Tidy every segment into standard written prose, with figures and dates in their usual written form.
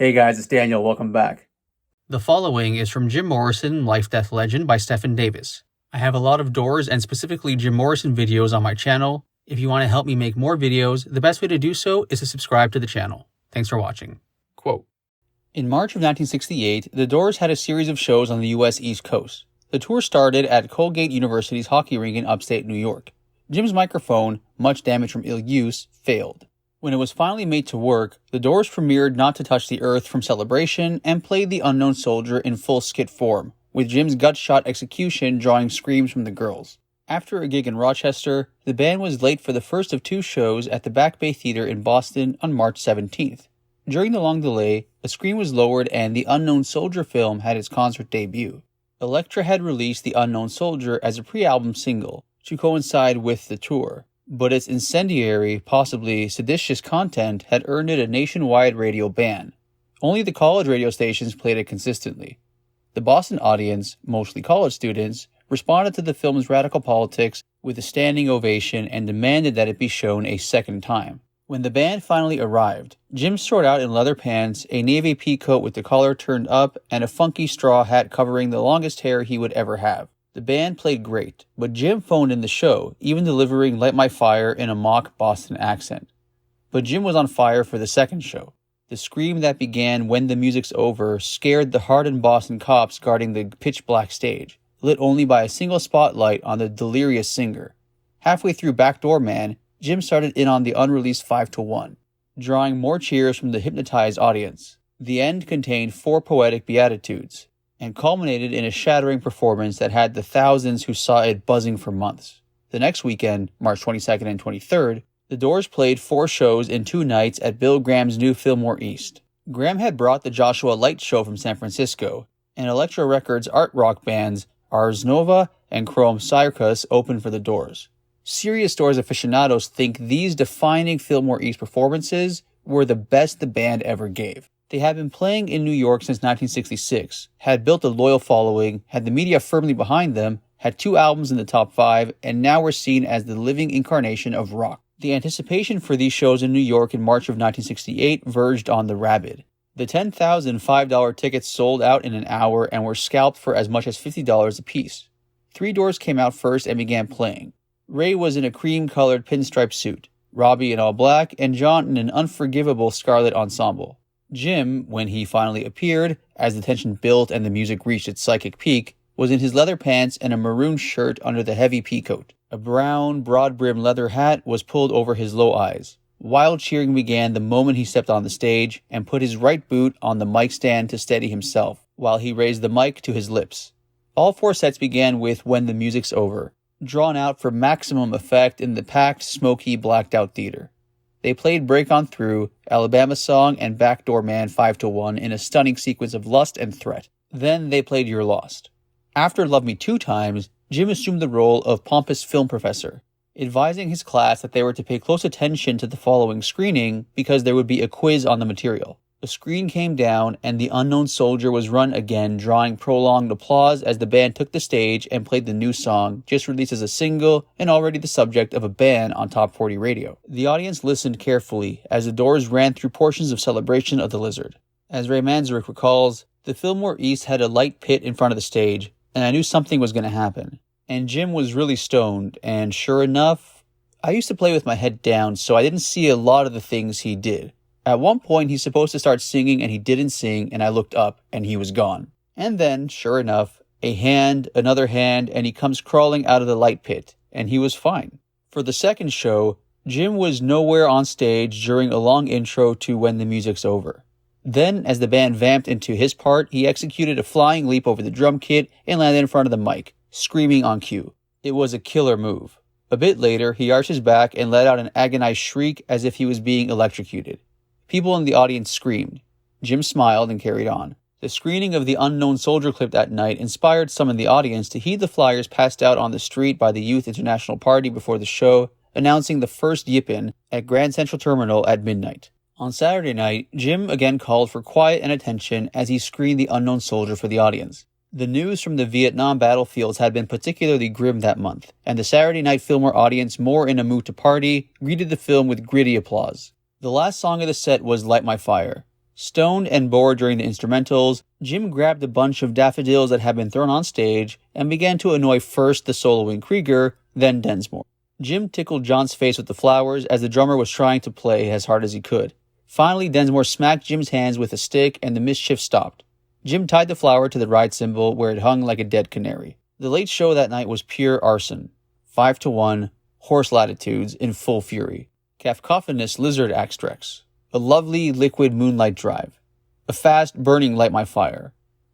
Hey guys, it's Daniel. Welcome back. The following is from Jim Morrison, Life Death Legend by Stephen Davis. I have a lot of Doors and specifically Jim Morrison videos on my channel. If you want to help me make more videos, the best way to do so is to subscribe to the channel. Thanks for watching. Quote, in March of 1968, the Doors had a series of shows on the U.S. East Coast. The tour started at Colgate University's hockey rink in upstate New York. Jim's microphone, much damaged from ill use, failed. When it was finally made to work, the Doors premiered Not to Touch the Earth from Celebration and played The Unknown Soldier in full skit form, with Jim's gut-shot execution drawing screams from the girls. After a gig in Rochester, the band was late for the first of two shows at the Back Bay Theater in Boston on March 17th. During the long delay, a screen was lowered and The Unknown Soldier film had its concert debut. Elektra had released The Unknown Soldier as a pre-album single to coincide with the tour, but its incendiary, possibly seditious content had earned it a nationwide radio ban. Only the college radio stations played it consistently. The Boston audience, mostly college students, responded to the film's radical politics with a standing ovation and demanded that it be shown a second time. When the band finally arrived, Jim strode out in leather pants, a navy pea coat with the collar turned up, and a funky straw hat covering the longest hair he would ever have. The band played great, but Jim phoned in the show, even delivering Light My Fire in a mock Boston accent. But Jim was on fire for the second show. The scream that began when the music's over scared the hardened Boston cops guarding the pitch-black stage, lit only by a single spotlight on the delirious singer. Halfway through Backdoor Man, Jim started in on the unreleased 5-1, drawing more cheers from the hypnotized audience. The end contained 4 poetic beatitudes, and culminated in a shattering performance that had the thousands who saw it buzzing for months. The next weekend, March 22nd and 23rd, the Doors played 4 shows in 2 nights at Bill Graham's new Fillmore East. Graham had brought the Joshua Light Show from San Francisco, and Elektra Records art rock bands Ars Nova and Chrome Circus opened for the Doors. Serious Doors aficionados think these defining Fillmore East performances were the best the band ever gave. They had been playing in New York since 1966, had built a loyal following, had the media firmly behind them, had 2 albums in the top 5, and now were seen as the living incarnation of rock. The anticipation for these shows in New York in March of 1968 verged on the rabid. The 10,000 $5 tickets sold out in an hour and were scalped for as much as $50 apiece. 3 Doors came out first and began playing. Ray was in a cream-colored pinstripe suit, Robby in all black, and John in an unforgivable scarlet ensemble. Jim, when he finally appeared, as the tension built and the music reached its psychic peak, was in his leather pants and a maroon shirt under the heavy peacoat. A brown, broad-brimmed leather hat was pulled over his low eyes. Wild cheering began the moment he stepped on the stage and put his right boot on the mic stand to steady himself, while he raised the mic to his lips. All 4 sets began with When the Music's Over, drawn out for maximum effect in the packed, smoky, blacked-out theater. They played Break On Through, Alabama Song, and Backdoor Man 5-1 in a stunning sequence of lust and threat. Then they played You're Lost. After Love Me 2 Times, Jim assumed the role of pompous film professor, advising his class that they were to pay close attention to the following screening because there would be a quiz on the material. The screen came down and The Unknown Soldier was run again, drawing prolonged applause as the band took the stage and played the new song, just released as a single and already the subject of a ban on Top 40 radio. The audience listened carefully as the Doors ran through portions of Celebration of the Lizard. As Ray Manzarek recalls, the Fillmore East had a light pit in front of the stage, and I knew something was going to happen. And Jim was really stoned, and sure enough, I used to play with my head down, so I didn't see a lot of the things he did. At one point, he's supposed to start singing, and he didn't sing, and I looked up, and he was gone. And then, sure enough, a hand, another hand, and he comes crawling out of the light pit, and he was fine. For the second show, Jim was nowhere on stage during a long intro to When the Music's Over. Then, as the band vamped into his part, he executed a flying leap over the drum kit and landed in front of the mic, screaming on cue. It was a killer move. A bit later, he arched his back and let out an agonized shriek as if he was being electrocuted. People in the audience screamed. Jim smiled and carried on. The screening of the Unknown Soldier clip that night inspired some in the audience to heed the flyers passed out on the street by the Youth International Party before the show, announcing the first Yippin' at Grand Central Terminal at midnight. On Saturday night, Jim again called for quiet and attention as he screened The Unknown Soldier for the audience. The news from the Vietnam battlefields had been particularly grim that month, and the Saturday Night Fillmore audience, more in a mood to party, greeted the film with gritty applause. The last song of the set was Light My Fire. Stoned and bored during the instrumentals, Jim grabbed a bunch of daffodils that had been thrown on stage and began to annoy first the soloing Krieger, then Densmore. Jim tickled John's face with the flowers as the drummer was trying to play as hard as he could. Finally, Densmore smacked Jim's hands with a stick and the mischief stopped. Jim tied the flower to the ride cymbal where it hung like a dead canary. The late show that night was pure arson. 5-1, horse latitudes in full fury. Cacophonous lizard extracts. A lovely liquid moonlight drive. A fast burning light my fire.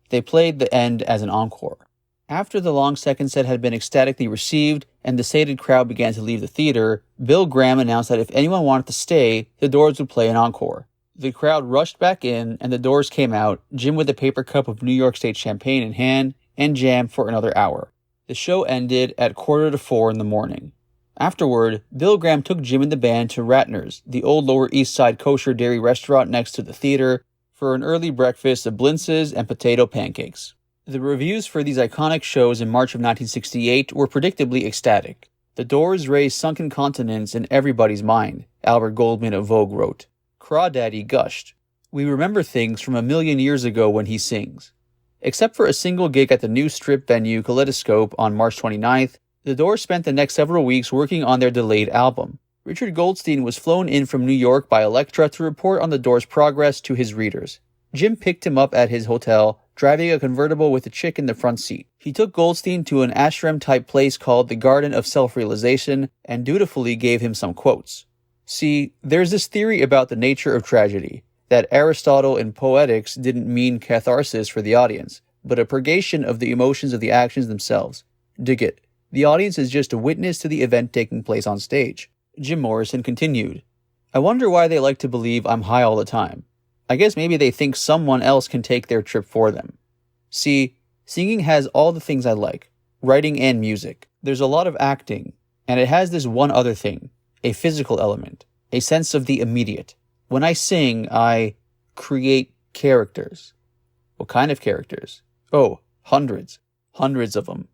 They played the end as an encore. After the long second set had been ecstatically received and the sated crowd began to leave the theater, Bill Graham announced that if anyone wanted to stay, the Doors would play an encore. The crowd rushed back in and the Doors came out, Jim with a paper cup of New York State champagne in hand, and jammed for another hour. The show ended at 3:45 in the morning. Afterward, Bill Graham took Jim and the band to Ratner's, the old Lower East Side kosher dairy restaurant next to the theater, for an early breakfast of blintzes and potato pancakes. The reviews for these iconic shows in March of 1968 were predictably ecstatic. The Doors raised sunken continents in everybody's mind, Albert Goldman of Vogue wrote. Crawdaddy gushed. We remember things from a million years ago when he sings. Except for a single gig at the new strip venue Kaleidoscope on March 29th, the Doors spent the next several weeks working on their delayed album. Richard Goldstein was flown in from New York by Elektra to report on the Doors' progress to his readers. Jim picked him up at his hotel, driving a convertible with a chick in the front seat. He took Goldstein to an ashram-type place called the Garden of Self-Realization and dutifully gave him some quotes. See, there's this theory about the nature of tragedy, that Aristotle in Poetics didn't mean catharsis for the audience, but a purgation of the emotions of the actions themselves. Dig it. The audience is just a witness to the event taking place on stage. Jim Morrison continued, I wonder why they like to believe I'm high all the time. I guess maybe they think someone else can take their trip for them. See, singing has all the things I like, writing and music. There's a lot of acting, and it has this one other thing, a physical element, a sense of the immediate. When I sing, I create characters. What kind of characters? Oh, hundreds of them.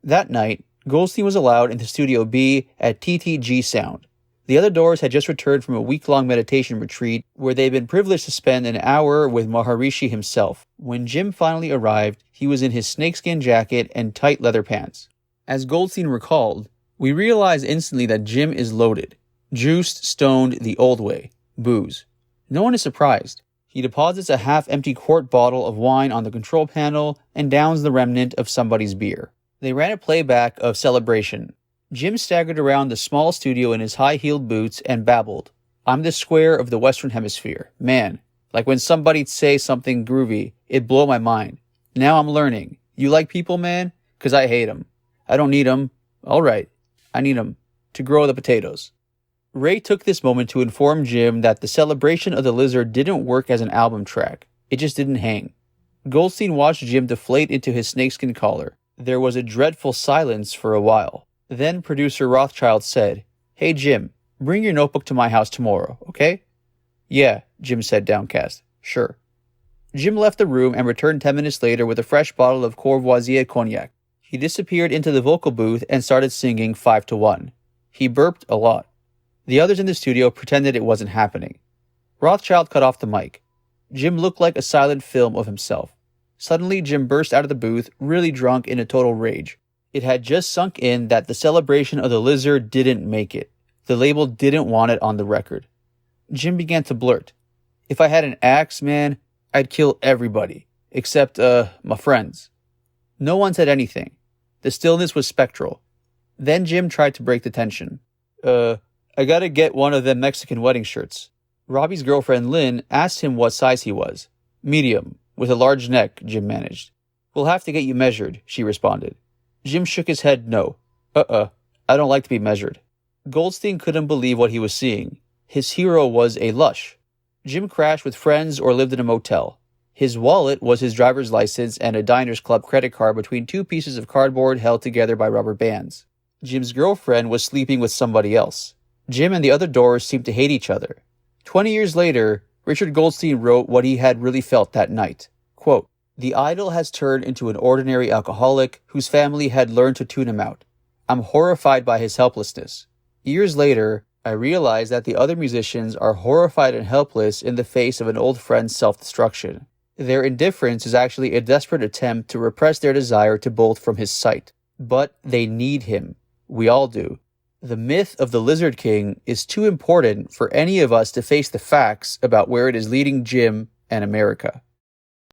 That night, Goldstein was allowed into Studio B at TTG Sound. The other Doors had just returned from a week-long meditation retreat where they'd been privileged to spend an hour with Maharishi himself. When Jim finally arrived, he was in his snakeskin jacket and tight leather pants. As Goldstein recalled, we realized instantly that Jim is loaded. Juiced, stoned, the old way. Booze. No one is surprised. He deposits a half-empty quart bottle of wine on the control panel and downs the remnant of somebody's beer. They ran a playback of Celebration. Jim staggered around the small studio in his high-heeled boots and babbled. I'm the square of the Western Hemisphere. Man, like when somebody'd say something groovy, it'd blow my mind. Now I'm learning. You like people, man? 'Cause I hate 'em. I don't need 'em. All right. I need 'em to grow the potatoes. Ray took this moment to inform Jim that the Celebration of the Lizard didn't work as an album track. It just didn't hang. Goldstein watched Jim deflate into his snakeskin collar. There was a dreadful silence for a while. Then producer Rothschild said, Hey Jim, bring your notebook to my house tomorrow, okay? Yeah, Jim said downcast. Sure. Jim left the room and returned 10 minutes later with a fresh bottle of Courvoisier cognac. He disappeared into the vocal booth and started singing 5-1. He burped a lot. The others in the studio pretended it wasn't happening. Rothschild cut off the mic. Jim looked like a silent film of himself. Suddenly, Jim burst out of the booth, really drunk in a total rage. It had just sunk in that the Celebration of the Lizard didn't make it. The label didn't want it on the record. Jim began to blurt. If I had an axe, man, I'd kill everybody. Except, my friends. No one said anything. The stillness was spectral. Then Jim tried to break the tension. I gotta get one of them Mexican wedding shirts. Robby's girlfriend, Lynn, asked him what size he was. Medium, with a large neck, Jim managed. We'll have to get you measured, she responded. Jim shook his head no. I don't like to be measured. Goldstein couldn't believe what he was seeing. His hero was a lush. Jim crashed with friends or lived in a motel. His wallet was his driver's license and a Diners Club credit card between two pieces of cardboard held together by rubber bands. Jim's girlfriend was sleeping with somebody else. Jim and the other Doors seemed to hate each other. 20 years later, Richard Goldstein wrote what he had really felt that night. Quote, The idol has turned into an ordinary alcoholic whose family had learned to tune him out. I'm horrified by his helplessness. Years later, I realize that the other musicians are horrified and helpless in the face of an old friend's self-destruction. Their indifference is actually a desperate attempt to repress their desire to bolt from his sight. But they need him. We all do. The myth of the Lizard King is too important for any of us to face the facts about where it is leading Jim and America.